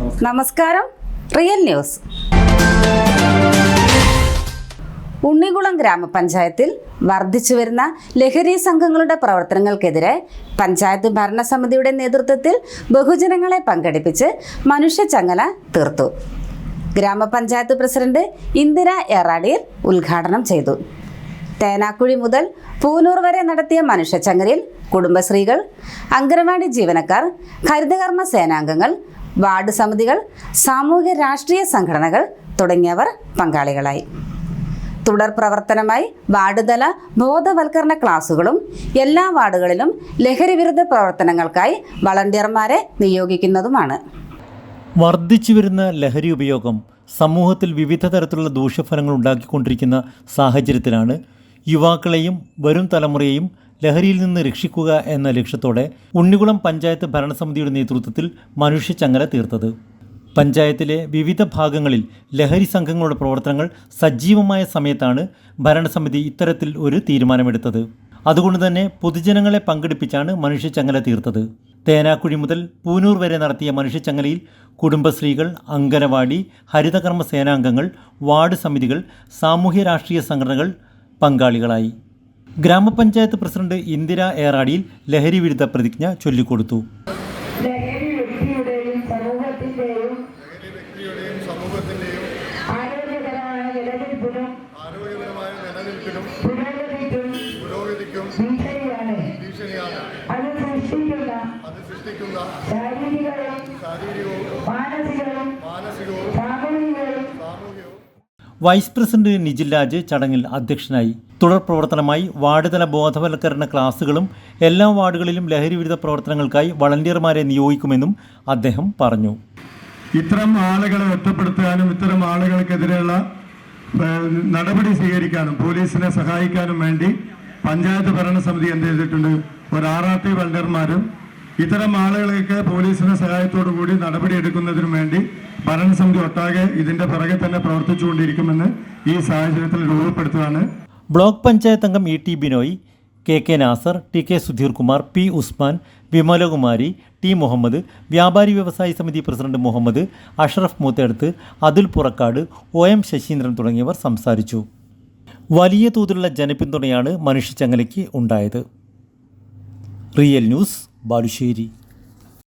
നമസ്കാരം. Real news. Unnikulam ഗ്രാമപഞ്ചായത്തിൽ വർദ്ധിച്ചുവരുന്ന ലഹരി സംഘങ്ങളുടെ പ്രവർത്തനങ്ങൾക്കെതിരെ പഞ്ചായത്ത് ഭരണസമിതിയുടെ നേതൃത്വത്തിൽ ബഹുജനങ്ങളെ പങ്കെടുപ്പിച്ച് മനുഷ്യച്ചങ്ങല തീർത്തു. ഗ്രാമപഞ്ചായത്ത് പ്രസിഡന്റ് ഇന്ദിര ഏറാടിയിൽ ഉദ്ഘാടനം ചെയ്തു. തേനാക്കുഴി മുതൽ പൂനൂർ വരെ നടത്തിയ മനുഷ്യച്ചങ്ങലയിൽ കുടുംബശ്രീകൾ, അംഗനവാടി ജീവനക്കാർ, ഹരിതകർമ്മ സേനാംഗങ്ങൾ, വാർഡ് സമിതികൾ, സാമൂഹ്യ രാഷ്ട്രീയ സംഘടനകൾ തുടങ്ങിയവർ പങ്കാളികളായി. തുടർ പ്രവർത്തനമായി വാർഡ് തല ബോധവൽക്കരണ ക്ലാസുകളും എല്ലാ വാർഡുകളിലും ലഹരി വിരുദ്ധ പ്രവർത്തനങ്ങൾക്കായി വളണ്ടിയർമാരെ നിയോഗിക്കുന്നതുമാണ്. വർദ്ധിച്ചുവരുന്ന ലഹരി ഉപയോഗം സമൂഹത്തിൽ വിവിധ തരത്തിലുള്ള ദൂഷ്യഫലങ്ങൾ ഉണ്ടാക്കിക്കൊണ്ടിരിക്കുന്ന സാഹചര്യത്തിലാണ് യുവാക്കളെയും വരും തലമുറയെയും ലഹരിയിൽ നിന്ന് രക്ഷിക്കുക എന്ന ലക്ഷ്യത്തോടെ ഉണ്ണികുളം പഞ്ചായത്ത് ഭരണസമിതിയുടെ നേതൃത്വത്തിൽ മനുഷ്യച്ചങ്ങല തീർത്തത്. പഞ്ചായത്തിലെ വിവിധ ഭാഗങ്ങളിൽ ലഹരി സംഘങ്ങളുടെ പ്രവർത്തനങ്ങൾ സജീവമായ സമയത്താണ് ഭരണസമിതി ഇത്തരത്തിൽ ഒരു തീരുമാനമെടുത്തത്. അതുകൊണ്ട് തന്നെ പൊതുജനങ്ങളെ പങ്കെടുപ്പിച്ചാണ് മനുഷ്യച്ചങ്ങല തീർത്തത്. തേനാക്കുഴി മുതൽ പൂനൂർ വരെ നടത്തിയ മനുഷ്യച്ചങ്ങലയിൽ കുടുംബശ്രീകൾ, അംഗനവാടി, ഹരിതകർമ്മ സേനാംഗങ്ങൾ, വാർഡ് സമിതികൾ, സാമൂഹ്യ രാഷ്ട്രീയ സംഘടനകൾ പങ്കാളികളായി. ഗ്രാമപഞ്ചായത്ത് പ്രസിഡന്റ് ഇന്ദിര ഏറാടിയിൽ ലഹരി വിരുദ്ധ പ്രതിജ്ഞ ചൊല്ലിക്കൊടുത്തു. വൈസ് പ്രസിഡന്റ് നിജിൽ രാജ് ചടങ്ങിൽ അധ്യക്ഷനായി. തുടർ പ്രവർത്തനമായി വാർഡ് തല ബോധവൽക്കരണ ക്ലാസുകളും എല്ലാ വാർഡുകളിലും ലഹരി വിരുദ്ധ പ്രവർത്തനങ്ങൾക്കായി വളണ്ടിയർമാരെ നിയോഗിക്കുമെന്നും അദ്ദേഹം പറഞ്ഞു. ഇത്തരം ആളുകളെ ഒറ്റപ്പെടുത്താനും ഇത്തരം ആളുകൾക്കെതിരെയുള്ള നടപടി സ്വീകരിക്കാനും പോലീസിനെ സഹായിക്കാനും വേണ്ടി പഞ്ചായത്ത് ഭരണസമിതി എന്ത് ചെയ്തിട്ടുണ്ട്, ഒരു RRT വളണ്ടിയർമാരും ഇത്തരം ആളുകൾക്ക് പോലീസിന്റെ സഹായത്തോടു കൂടി നടപടി എടുക്കുന്നതിനു വേണ്ടി ഭരണസമിതി ഒട്ടാകെ ഇതിന്റെ പിറകെ തന്നെ പ്രവർത്തിച്ചുകൊണ്ടിരിക്കുമെന്ന് ഈ സാഹചര്യത്തിൽ രൂപപ്പെടുത്തുകയാണ്. ബ്ലോക്ക് പഞ്ചായത്ത് അംഗം ET Binoy, KK Nasar, TK Sudheer Kumar, P Usman, Vimalakumari, T Muhammad, വ്യാപാരി വ്യവസായി സമിതി പ്രസിഡന്റ് മുഹമ്മദ്, അഷ്റഫ് മൂത്തേടത്ത്, അതുൽ പുറക്കാട്, OM ശശീന്ദ്രൻ തുടങ്ങിയവർ സംസാരിച്ചു. വലിയ തോതിലുള്ള ജനപിന്തുണയാണ് മനുഷ്യച്ചങ്ങലയ്ക്ക് ഉണ്ടായത്. Real news, Balussery.